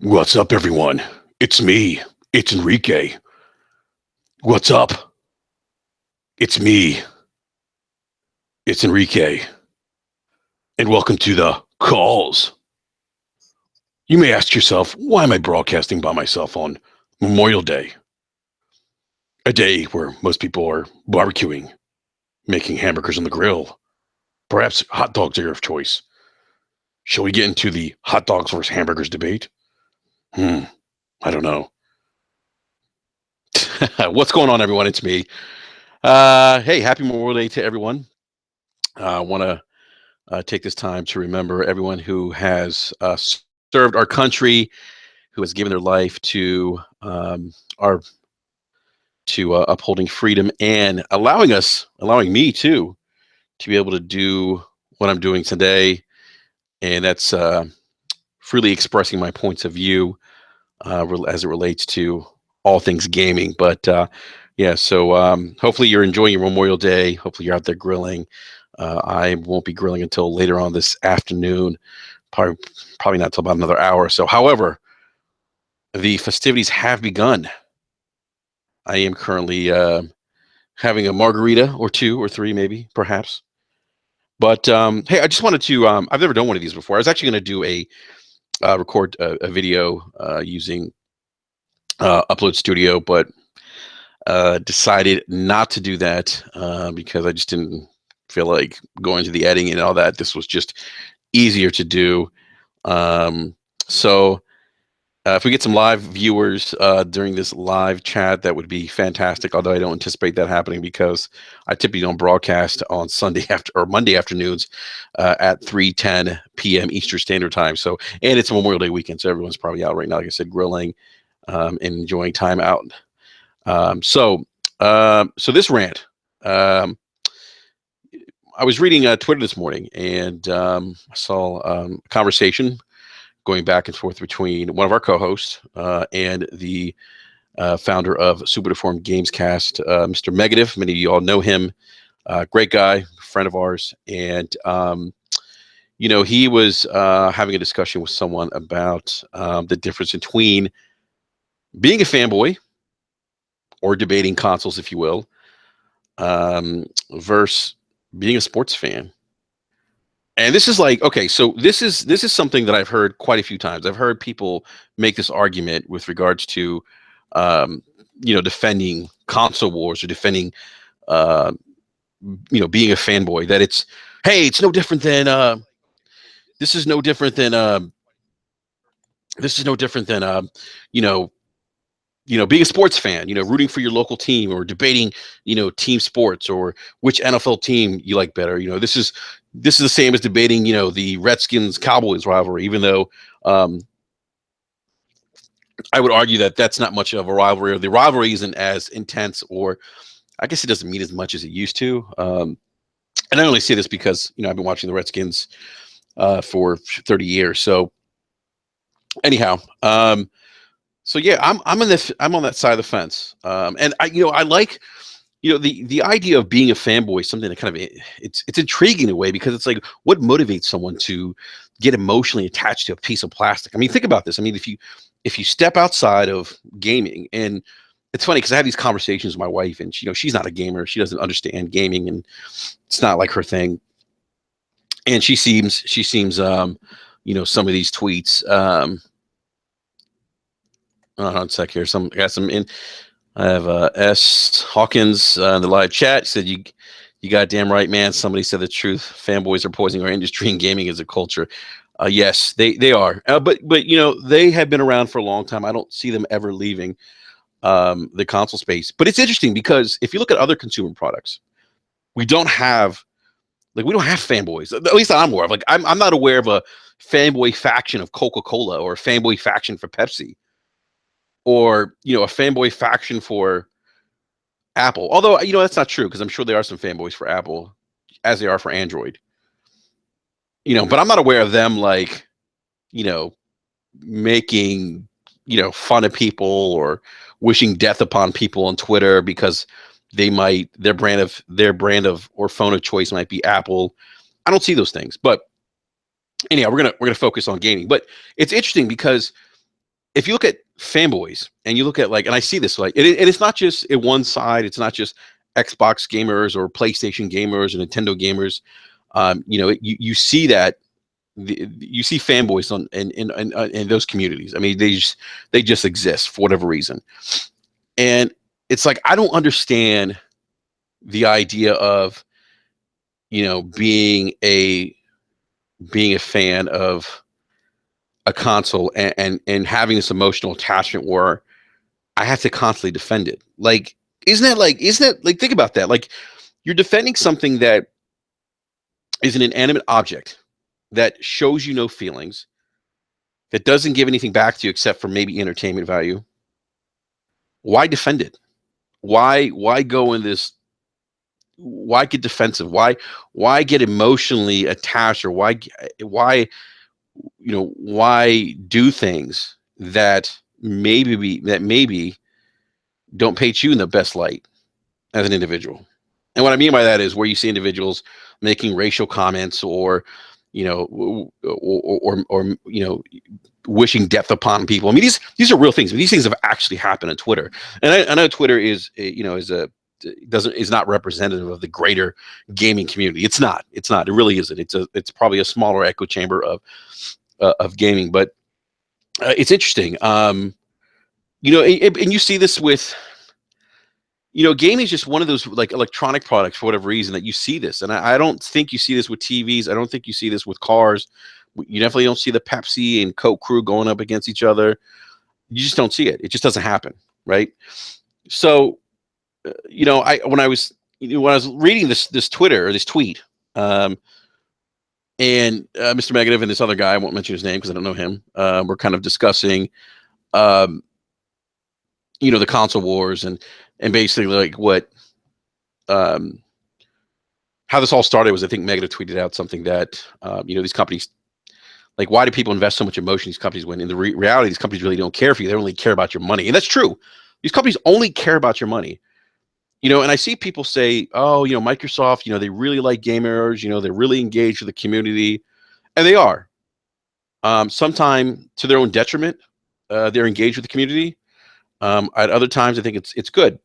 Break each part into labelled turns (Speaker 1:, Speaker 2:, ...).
Speaker 1: What's up, everyone? It's me. It's Enrique. What's up? It's me. It's Enrique. And welcome to the calls. You may ask yourself, why am I broadcasting by myself on Memorial Day? A day where most people are barbecuing, making hamburgers on the grill. Perhaps hot dogs are your choice. Shall we get into the hot dogs versus hamburgers debate? I don't know. What's going on, everyone? It's me. Hey, happy Memorial Day to everyone. I want to take this time to remember everyone who has served our country, who has given their life to our upholding freedom and allowing me to be able to do what I'm doing today, and that's freely expressing my points of view as it relates to all things gaming. But yeah, so hopefully you're enjoying your Memorial Day. Hopefully you're out there grilling. I won't be grilling until later on this afternoon, probably not until about another hour or so. However, the festivities have begun. I am currently having a margarita or two or three, maybe, perhaps. But hey, I just wanted to. I've never done one of these before. I was actually going to do record a video using Upload Studio, but decided not to do that because I just didn't feel like going to the editing and all that. This was just easier to do. So if we get some live viewers during this live chat, that would be fantastic. Although I don't anticipate that happening because I typically don't broadcast on Sunday after or Monday afternoons at 3:10 p.m. Eastern Standard Time. So, and it's a Memorial Day weekend, so everyone's probably out right now. Like I said, grilling and enjoying time out. So this rant. I was reading Twitter this morning, and I saw a conversation going back and forth between one of our co-hosts and the founder of Super Deformed Gamescast, Mr. Megative. Many of you all know him. Great guy, friend of ours. And, he was having a discussion with someone about the difference between being a fanboy or debating consoles, if you will, versus being a sports fan. And this is like, okay, so this is something that I've heard quite a few times. I've heard people make this argument with regards to, defending console wars or defending, uh, being a fanboy. That it's, hey, it's no different than this is no different than this is no different than you know, being a sports fan, rooting for your local team or debating, team sports or which NFL team you like better. This is the same as debating, the Redskins Cowboys rivalry, even though I would argue that that's not much of a rivalry, or the rivalry isn't as intense, or I guess it doesn't mean as much as it used to. And I only say this because, I've been watching the Redskins for 30 years. So anyhow, so yeah, I'm on that side of the fence. And I like, the idea of being a fanboy is something that kind of, it's intriguing in a way, because it's like, what motivates someone to get emotionally attached to a piece of plastic? I mean, think about this. I mean, if you step outside of gaming, and it's funny because I have these conversations with my wife, and she's not a gamer, she doesn't understand gaming, and it's not like her thing. And she seems some of these tweets. Hold on a sec here. I got some in. I have S. Hawkins in the live chat. He said, "You goddamn right, man. Somebody said the truth. Fanboys are poisoning our industry, and gaming is a culture." Yes, they are. But they have been around for a long time. I don't see them ever leaving the console space. But it's interesting because if you look at other consumer products, we don't have fanboys. At least I'm aware of. Like I'm not aware of a fanboy faction of Coca-Cola, or a fanboy faction for Pepsi, or a fanboy faction for Apple. Although that's not true, because I'm sure there are some fanboys for Apple, as there are for Android. But I'm not aware of them, like, making fun of people or wishing death upon people on Twitter because their brand of or phone of choice might be Apple. I don't see those things. But anyhow, we're gonna focus on gaming. But it's interesting because if you look at fanboys and you look at like, and I see this like, and it's not just in one side. It's not just Xbox gamers or PlayStation gamers or Nintendo gamers. You see that you see fanboys on in those communities. I mean, they just exist for whatever reason, and it's like I don't understand the idea of being a fan of a console and having this emotional attachment where I have to constantly defend it. Like, isn't that like think about that? Like, you're defending something that is an inanimate object that shows you no feelings, that doesn't give anything back to you except for maybe entertainment value. Why defend it? Why go in this? Why get defensive? Why get emotionally attached, or why do things that maybe don't paint you in the best light as an individual? And what I mean by that is where you see individuals making racial comments, or wishing death upon people. I mean, these are real things. These things have actually happened on Twitter, and I know Twitter is not representative of the greater gaming community. It's not. It's not. It really isn't. It's probably a smaller echo chamber of gaming, but it's interesting. And you see this with gaming is just one of those like electronic products for whatever reason that you see this, and I don't think you see this with TVs. I don't think you see this with cars. You definitely don't see the Pepsi and Coke crew going up against each other. You just don't see it. It just doesn't happen, right? So, when I was reading this Twitter or this tweet, and Mr. Negative and this other guy, I won't mention his name because I don't know him. We're kind of discussing, the console wars and basically like what, how this all started was I think Negative tweeted out something that these companies, like, why do people invest so much emotion in these companies when in the reality these companies really don't care for you? They only care about your money, and that's true. These companies only care about your money. And I see people say, oh, Microsoft, they really like gamers, they're really engaged with the community, and they are. Sometime to their own detriment, they're engaged with the community. At other times, I think it's good,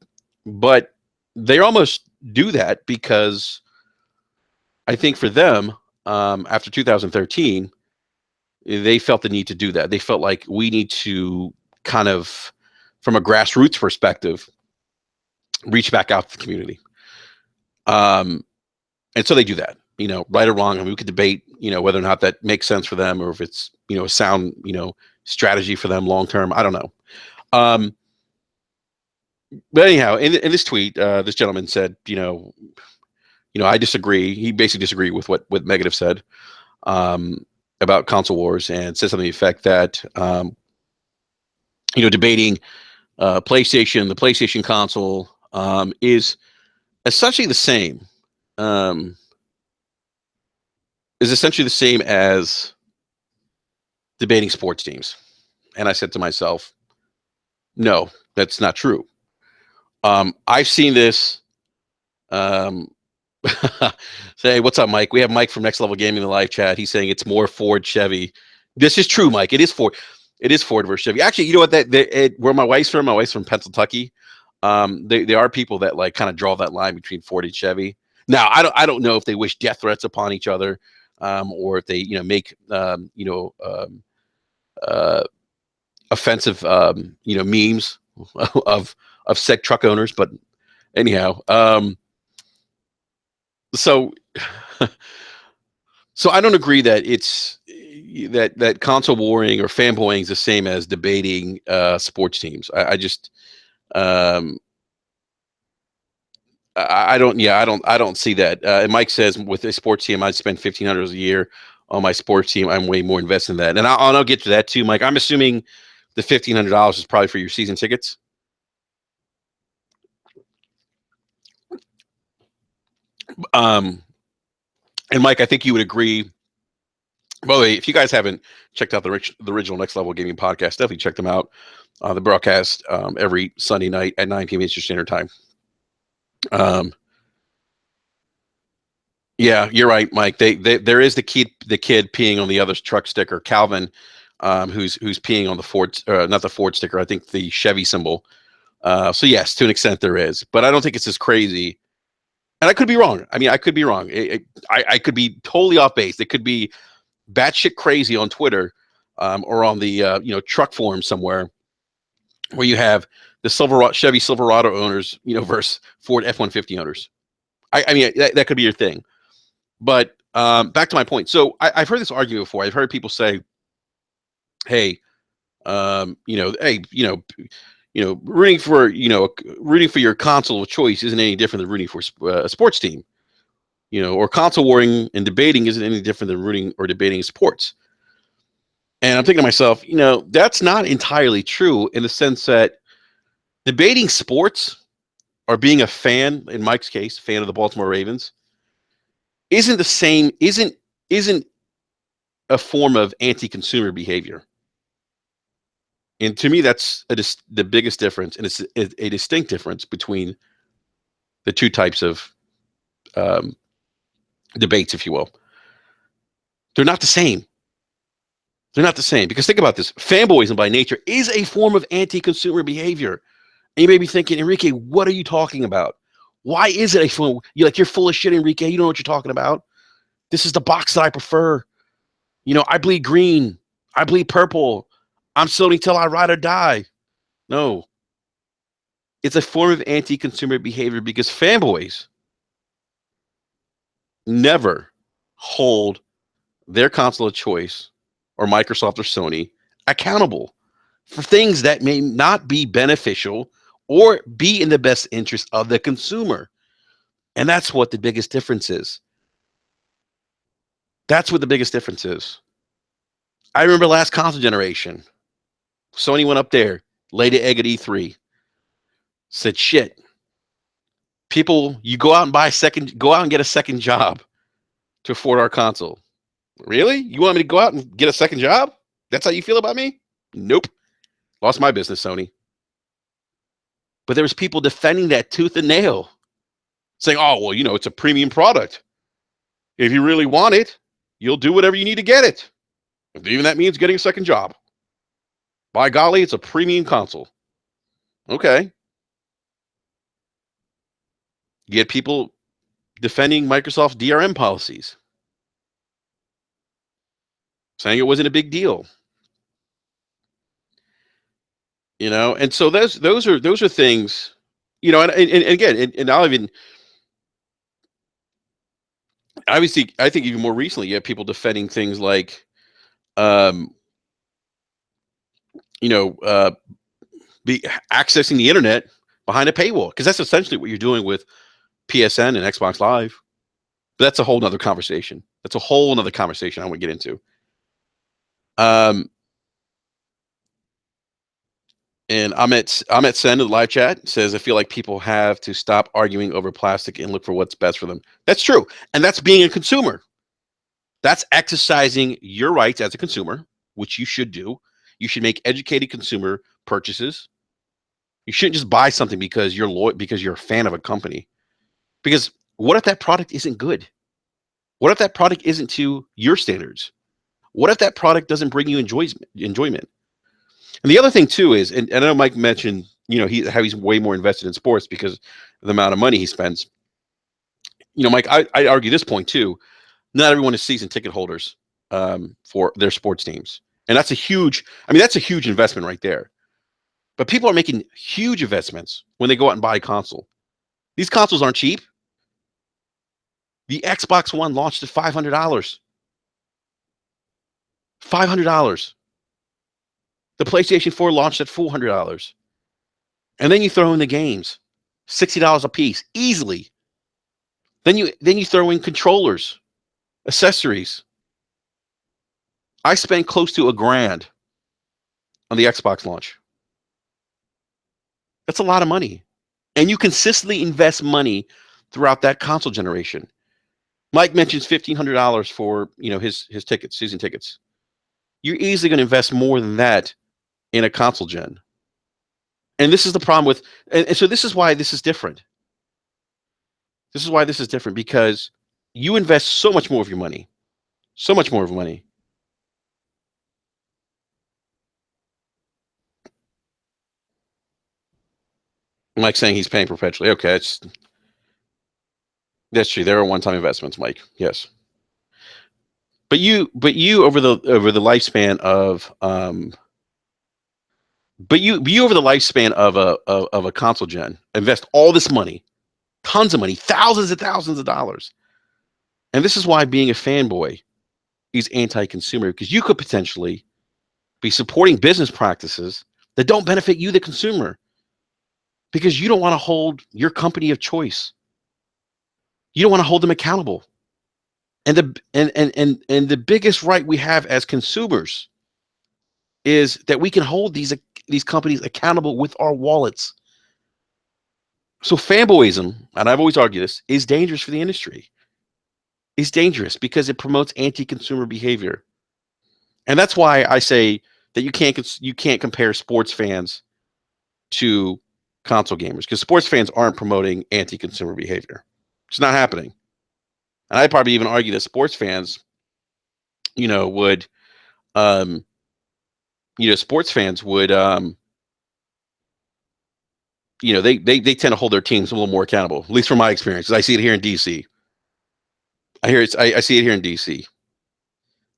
Speaker 1: but they almost do that because I think for them, after 2013, they felt the need to do that. They felt like we need to kind of, from a grassroots perspective, reach back out to the community. And so they do that, right or wrong. I mean, we could debate, whether or not that makes sense for them or if it's, a sound, strategy for them long term. I don't know. But anyhow, in this tweet, this gentleman said, I disagree. He basically disagreed with what Negative said about console wars, and said something to the effect that, debating the PlayStation console is essentially the same. Is essentially the same as debating sports teams. And I said to myself, no, that's not true. I've seen this. Say, what's up, Mike? We have Mike from Next Level Gaming in the live chat. He's saying it's more Ford Chevy. This is true, Mike. It is Ford. It is Ford versus Chevy. Actually, you know what? Where my wife's from Pennsylvania. There are people that like kind of draw that line between Ford and Chevy. Now, I don't know if they wish death threats upon each other, or if they make offensive memes of said truck owners. But anyhow, so I don't agree that it's that console warring or fanboying is the same as debating sports teams. I just I don't see that. And Mike says with a sports team, I'd spend $1,500 a year on my sports team. I'm way more invested in that, and I'll get to that too, Mike. I'm assuming the $1,500 is probably for your season tickets. And Mike, I think you would agree. By the way, if you guys haven't checked out the original Next Level Gaming podcast, definitely check them out. The broadcast every Sunday night at 9 p.m. Eastern Standard Time. Yeah, you're right, Mike. There is the kid peeing on the other's truck sticker. Calvin who's peeing on the Ford, not the Ford sticker, I think the Chevy symbol. So yes, to an extent there is, but I don't think it's as crazy. And I could be wrong. I mean, I could be wrong. I could be totally off base. It could be batshit crazy on Twitter, or on the truck forum somewhere, where you have the Chevy Silverado owners, versus Ford F-150 owners. I mean, that could be your thing. But back to my point. So I've heard this argument before. I've heard people say, "Hey, rooting for your console of choice isn't any different than rooting for a sports team, or console warring and debating isn't any different than rooting or debating sports." And I'm thinking to myself, that's not entirely true, in the sense that debating sports, or being a fan, in Mike's case, fan of the Baltimore Ravens, isn't the same, isn't a form of anti-consumer behavior. And to me, that's the biggest difference, and it's a distinct difference between the two types of debates, if you will. They're not the same. They're not the same, because think about this. Fanboyism by nature is a form of anti-consumer behavior. And you may be thinking, Enrique, what are you talking about? Why is it a form? You're full of shit, Enrique. You don't know what you're talking about. This is the box that I prefer. I bleed green. I bleed purple. I'm sewing till I ride or die. No. It's a form of anti-consumer behavior, because fanboys never hold their console of choice, or Microsoft or Sony, accountable for things that may not be beneficial or be in the best interest of the consumer. And that's what the biggest difference is. That's what the biggest difference is. I remember last console generation, Sony went up there, laid an egg at E3, said, shit, people, you go out and get a second job to afford our console. Really? You want me to go out and get a second job? That's how you feel about me? Nope. Lost my business, Sony. But there was people defending that tooth and nail, saying, oh, well, it's a premium product. If you really want it, you'll do whatever you need to get it. If even that means getting a second job. By golly, it's a premium console. Okay. You get people defending Microsoft's DRM policies, saying it wasn't a big deal. And so those are things, and again, and I'll even, obviously, I think even more recently, you have people defending things like, be accessing the internet behind a paywall, because that's essentially what you're doing with PSN and Xbox Live. But that's a whole nother conversation. That's a whole nother conversation I want to get into. And Amit Sen in the live chat says, I feel like people have to stop arguing over plastic and look for what's best for them. That's true. And that's being a consumer. That's exercising your rights as a consumer, which you should do. You should make educated consumer purchases. You shouldn't just buy something because you're a fan of a company. Because what if that product isn't good? What if that product isn't to your standards? What if that product doesn't bring you enjoyment? And the other thing too is, and I know Mike mentioned, how he's way more invested in sports because of the amount of money he spends. Mike, I argue this point too. Not everyone is season ticket holders for their sports teams, and that's a huge investment right there. But people are making huge investments when they go out and buy a console. These consoles aren't cheap. The Xbox One launched at $500. $500. The PlayStation 4 launched at $400. And then you throw in the games, $60 a piece, easily. Then you throw in controllers, accessories. I spent close to $1,000 on the Xbox launch. That's a lot of money. And you consistently invest money throughout that console generation. Mike mentions $1,500 for his tickets, season tickets. You're easily going to invest more than that in a console gen. And this is the problem with, and so this is why this is different. This is why this is different, because you invest so much more of your money, so much more of money Mike saying he's paying perpetually. Okay, that's true. There are one-time investments, Mike. Yes, but you over the lifespan of but you over the lifespan of a console gen invest all this money, tons of money, thousands and thousands of dollars, and this is why being a fanboy is anti-consumer, because you could potentially be supporting business practices that don't benefit you, the consumer, because you don't want to hold your company of choice. You don't want to hold them accountable. And the biggest right we have as consumers is that we can hold these companies accountable with our wallets. So fanboyism, and I've always argued this, is dangerous for the industry. It's dangerous because it promotes anti-consumer behavior. And that's why I say that you can't compare sports fans to console gamers, because sports fans aren't promoting anti-consumer behavior. It's not happening. And I'd probably even argue that sports fans, would um, sports fans would they tend to hold their teams a little more accountable, at least from my experience. I see it here in DC. I see it here in DC.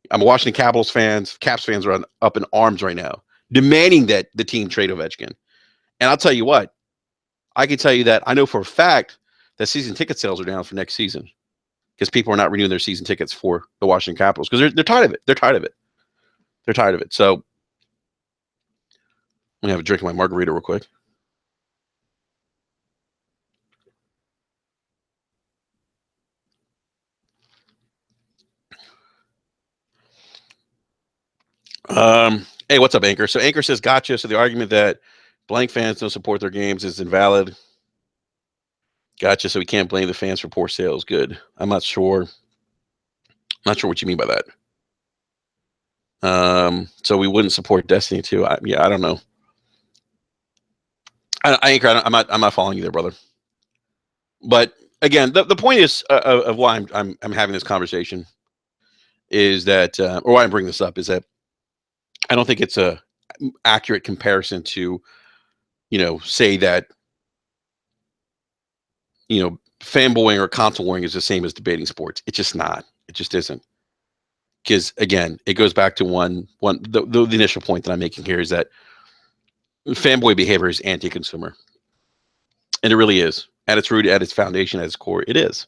Speaker 1: I'm a Washington Capitals fans. Caps fans are up in arms right now, demanding that the team trade Ovechkin. And I'll tell you what, I can tell you that I know for a fact that season ticket sales are down for next season, because people are not renewing their season tickets for the Washington Capitals because they're tired of it. They're tired of it. They're tired of it. So I'm gonna have a drink of my margarita real quick. Hey, what's up, Anchor? So Anchor says, "Gotcha." So the argument that blank fans don't support their games is invalid. Gotcha. So we can't blame the fans for poor sales. Good. I'm not sure. Not sure what you mean by that. So we wouldn't support Destiny 2. I don't know. Anchor, I'm not following you there, brother. But again, the point is of why I'm having this conversation is that, or why I'm bringing this up, is that I don't think it's a accurate comparison to, say that, fanboying or console warring is the same as debating sports. It's just not. It just isn't. Because again, it goes back to the initial point that I'm making here is that fanboy behavior is anti-consumer, and it really is at its root, at its foundation, at its core. It is.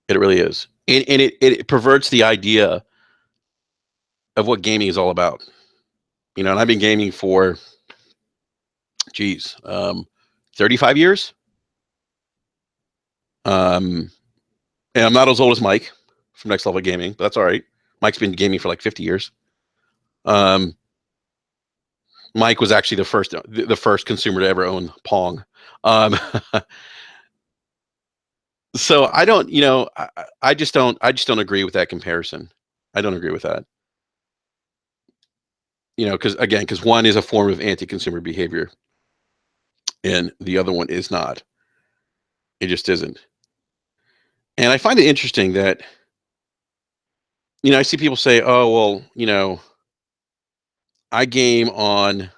Speaker 1: It really is, and it perverts the idea of what gaming is all about. And I've been gaming for, geez, 35 years. Um, and I'm not as old as Mike from Next Level Gaming, but that's all right. Mike's been gaming for like 50 years. Um, Mike was actually the first consumer to ever own Pong. Um, so I don't, I just don't agree with that comparison. I don't agree with that. Because one is a form of anti-consumer behavior, and the other one is not. It just isn't. And I find it interesting that, I see people say, "Oh, well, I game on,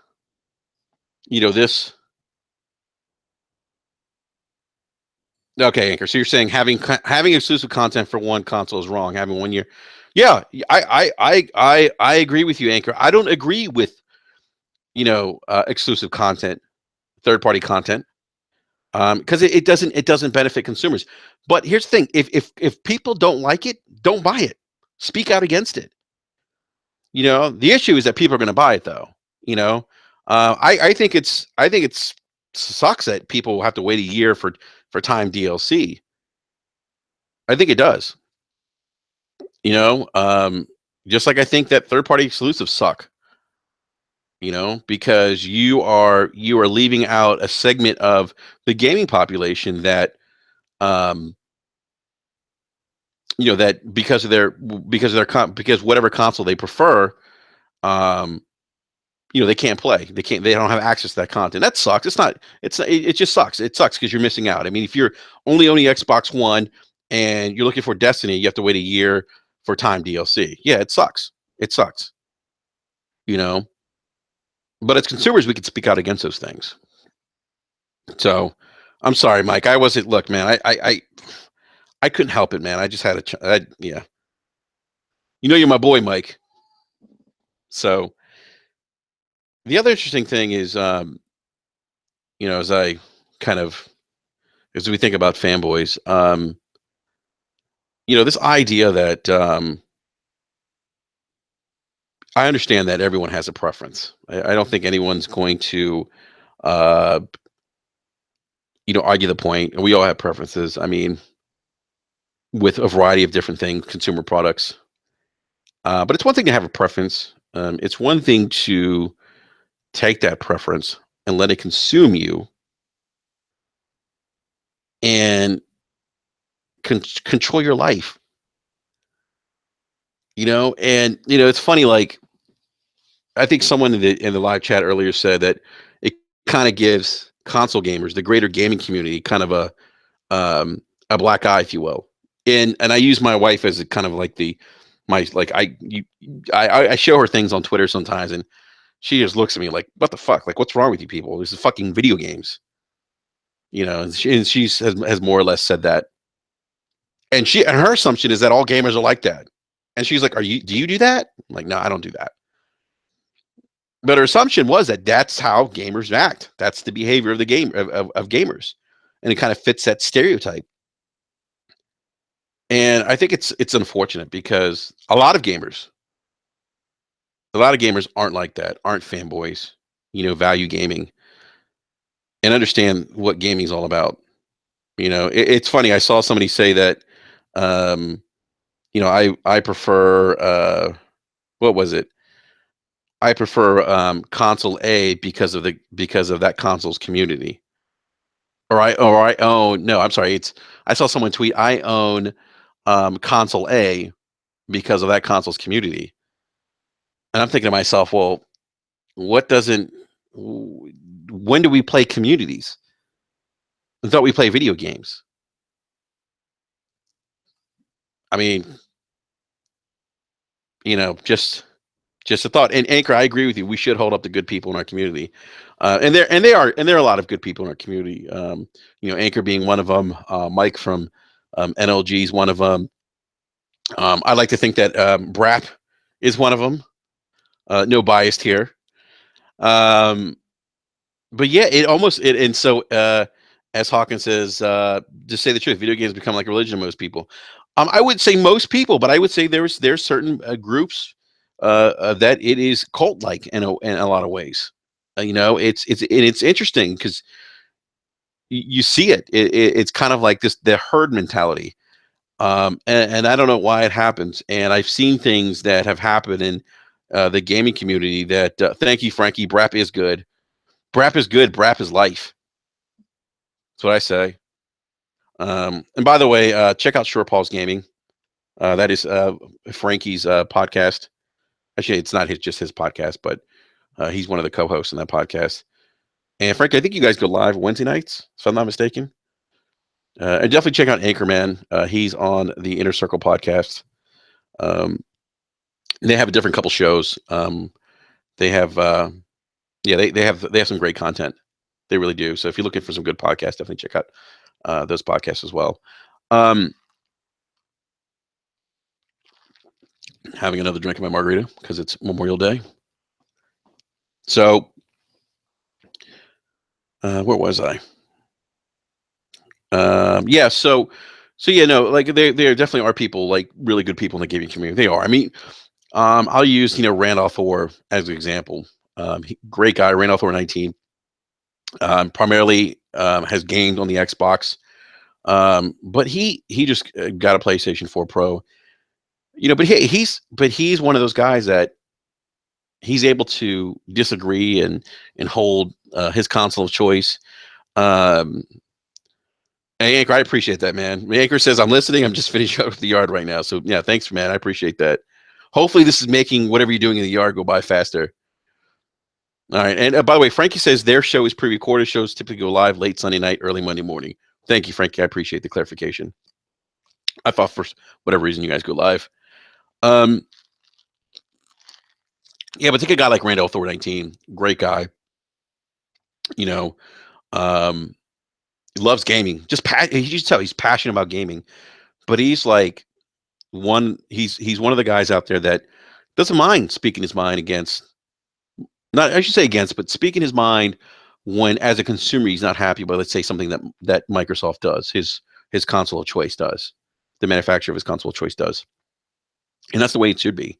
Speaker 1: this." Okay, Anchor. So you're saying having exclusive content for one console is wrong. Having 1 year, yeah, I agree with you, Anchor. I don't agree with exclusive content, third party content, because it doesn't benefit consumers. But here's the thing: if people don't like it, don't buy it. Speak out against it. The issue is that people are going to buy it, though. You know, I think it's sucks that people have to wait a year for time DLC. I think it does. You know, um, just like I think that third party exclusives suck. Because you are leaving out a segment of the gaming population that um that because whatever console they prefer, um they can't play. They don't have access to that content. That sucks. It just sucks. It sucks because you're missing out. I mean, if you're only owning Xbox One and you're looking for Destiny, you have to wait a year for time DLC. Yeah, it sucks. It sucks. You know, but as consumers, we can speak out against those things. So I'm sorry, Mike. I wasn't. Look, man. I couldn't help it, man. I just had yeah. You know, you're my boy, Mike. So the other interesting thing is, as I kind of as we think about fanboys, this idea that I understand that everyone has a preference. I don't think anyone's going to, uh, argue the point. We all have preferences. I mean, with a variety of different things, consumer products. But it's one thing to have a preference. It's one thing to take that preference and let it consume you and control your life. It's funny. Like I think someone in the live chat earlier said that it kind of gives console gamers, the greater gaming community, kind of a black eye, if you will. And I use my wife as a kind of like my like I show her things on Twitter sometimes, and she just looks at me like, "What the fuck? Like, what's wrong with you people? This is fucking video games." And she has more or less said that, and her assumption is that all gamers are like that. And she's like, Do you do that?" I'm like, "No, I don't do that." But her assumption was that that's how gamers act. That's the behavior of the game of gamers, and it kind of fits that stereotype. And I think it's unfortunate because a lot of gamers aren't like that, aren't fanboys, value gaming and understand what gaming's all about. It's funny. I saw somebody say that, um, I prefer what was it? I prefer console A because of that console's community. Or I own no, I'm sorry. It's I saw someone tweet I own console A because of that console's community. And I'm thinking to myself, well, what doesn't when do we play communities? I thought we play video games. I mean, just a thought. And Anchor, I agree with you. We should hold up the good people in our community, and there are a lot of good people in our community. Anchor being one of them. Mike from NLG is one of them. I like to think that BRAP is one of them. No bias here. Um, but yeah, and so as Hawkins says, to say the truth, video games become like a religion to most people. I would say most people, but I would say there's certain groups that it is cult like in a lot of ways. It's interesting because you see it's kind of like this the herd mentality. And I don't know why it happens. And I've seen things that have happened in the gaming community that, thank you, Frankie. BRAP is good. BRAP is good. BRAP is life. That's what I say. And by the way, check out Short Paul's Gaming. That is Frankie's podcast. Actually, it's not just his podcast, but he's one of the co-hosts in that podcast. And Frankie, I think you guys go live Wednesday nights, if I'm not mistaken. And definitely check out Anchorman. He's on the Inner Circle podcast. Um, they have a different couple shows. They have, yeah, they have some great content. They really do. So if you're looking for some good podcasts, definitely check out those podcasts as well. Um, Having another drink of my margarita because it's Memorial Day. So where was I? Yeah. So yeah, no, like there definitely are people like really good people in the gaming community. They are. I mean, I'll use Randolph Thor as an example. Great guy, Randolph Thor 19. Primarily has gamed on the Xbox, but he just got a PlayStation 4 Pro. But he's one of those guys that he's able to disagree and hold his console of choice. Um, Hey, Anchor, I appreciate that, man. Anchor says, I'm listening. I'm just finishing up the yard right now. So, yeah, thanks, man. I appreciate that. Hopefully, this is making whatever you're doing in the yard go by faster. All right. And by the way, Frankie says their show is pre recorded. Shows typically go live late Sunday night, early Monday morning. Thank you, Frankie. I appreciate the clarification. I thought for whatever reason you guys go live. Um, yeah, but take a guy like Randall Thor 19, great guy. You know, He loves gaming. You just tell he's passionate about gaming. But he's like he's one of the guys out there that doesn't mind speaking his mind against, not I should say against, but speaking his mind when as a consumer he's not happy about, let's say, something that Microsoft does, his console of choice does, the manufacturer of his console of choice does. And that's the way it should be.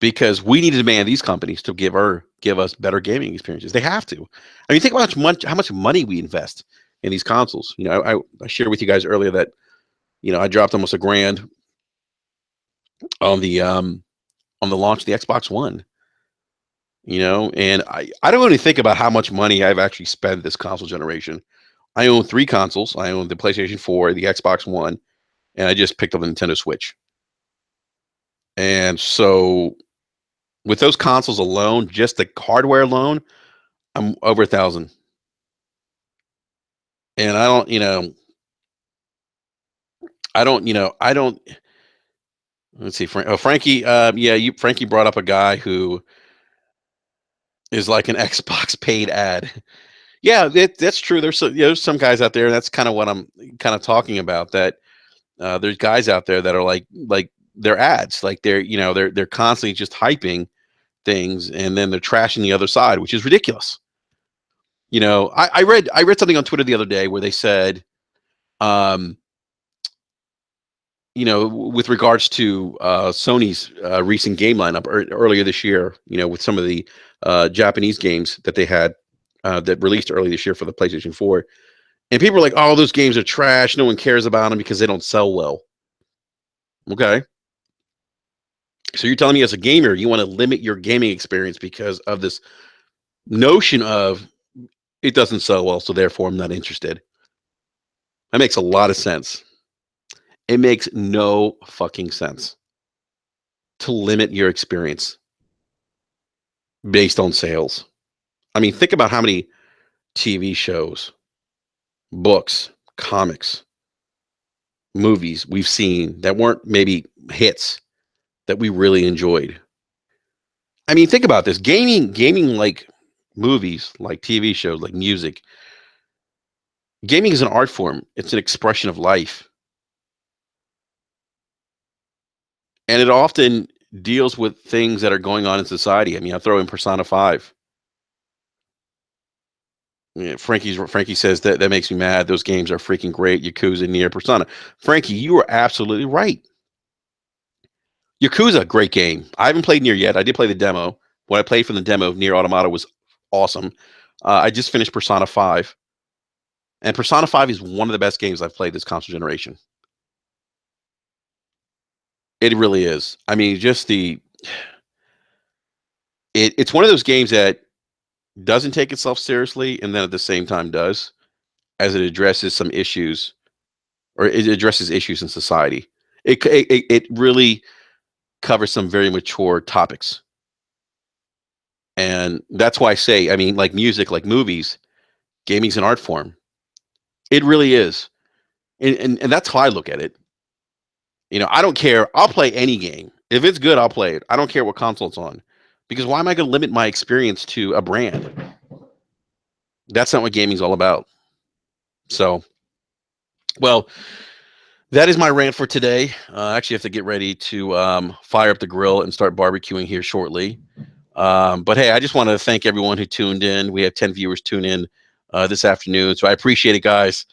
Speaker 1: Because we need to demand these companies to give us better gaming experiences. They have to. I mean, think about how much money we invest in these consoles. I shared with you guys earlier that I dropped almost $1,000 on the launch of the Xbox One. And I don't really think about how much money I've actually spent this console generation. I own 3 consoles. I own the PlayStation 4, the Xbox One, and I just picked up the Nintendo Switch. And so with those consoles alone, just the hardware alone, I'm over 1,000. And I don't. Let's see, Frankie. Frankie brought up a guy who is like an Xbox paid ad. Yeah, that's true. There's some guys out there. That's kind of what I'm kind of talking about. That there's guys out there that are like they're ads. Like they're constantly just hyping things, and then they're trashing the other side, which is ridiculous. I read something on Twitter the other day where they said, um, with regards to Sony's recent game lineup earlier this year, with some of the Japanese games that they had that released early this year for the PlayStation 4. And people are like, oh, those games are trash. No one cares about them because they don't sell well. Okay. So you're telling me as a gamer, you want to limit your gaming experience because of this notion of it doesn't sell well, so therefore I'm not interested. That makes a lot of sense. It makes no fucking sense to limit your experience based on sales. I mean, think about how many TV shows, books, comics, movies we've seen that weren't maybe hits that we really enjoyed. I mean, think about this. Gaming like movies, like TV shows, like music. Gaming is an art form. It's an expression of life. And it often deals with things that are going on in society. I mean, I throw in Persona 5. Yeah, Frankie says that makes me mad. Those games are freaking great. Yakuza, Nier, Persona. Frankie, you are absolutely right. Yakuza, great game. I haven't played Nier yet. I did play the demo. What I played from the demo of Nier Automata was awesome. I just finished Persona 5. And Persona 5 is one of the best games I've played this console generation. It really is. I mean, it's one of those games that doesn't take itself seriously and then at the same time does, as it addresses some issues, or it addresses issues in society. It really covers some very mature topics. And that's why I say, I mean, like music, like movies, gaming's an art form. It really is. And that's how I look at it. I don't care. I'll play any game. If it's good, I'll play it. I don't care what console it's on. Because why am I going to limit my experience to a brand? That's not what gaming's all about. So, well, that is my rant for today. I actually have to get ready to fire up the grill and start barbecuing here shortly. But hey, I just want to thank everyone who tuned in. We have 10 viewers tune in this afternoon. So I appreciate it, guys.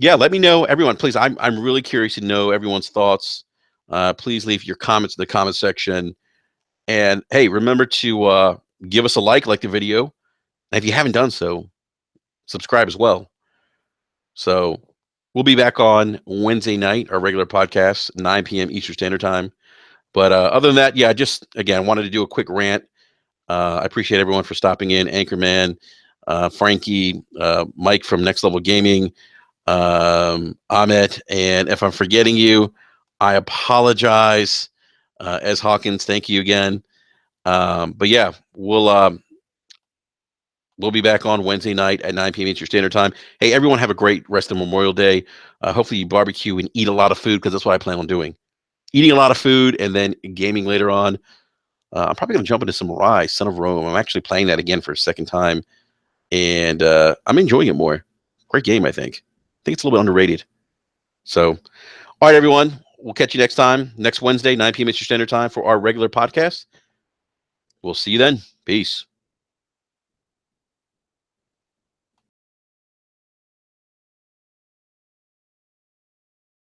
Speaker 1: Yeah, let me know, everyone. Please, I'm really curious to know everyone's thoughts. Please leave your comments in the comment section. And hey, remember to give us a like the video. And if you haven't done so, subscribe as well. So we'll be back on Wednesday night, our regular podcast, 9 p.m. Eastern Standard Time. But other than that, yeah, just again, wanted to do a quick rant. I appreciate everyone for stopping in. Anchorman, Frankie, Mike from Next Level Gaming, Ahmet, and if I'm forgetting you, I apologize. As Hawkins, thank you again. But yeah, we'll be back on Wednesday night at 9 p.m. Eastern Standard Time. Hey, everyone, have a great rest of Memorial Day. Hopefully, you barbecue and eat a lot of food because that's what I plan on doing. Eating a lot of food and then gaming later on. I'm probably going to jump into some Rise, Son of Rome. I'm actually playing that again for a second time. and I'm enjoying it more. Great game, I think. I think it's a little bit underrated. So, all right, everyone. We'll catch you next time, next Wednesday, 9 p.m. Eastern Standard Time for our regular podcast. We'll see you then. Peace.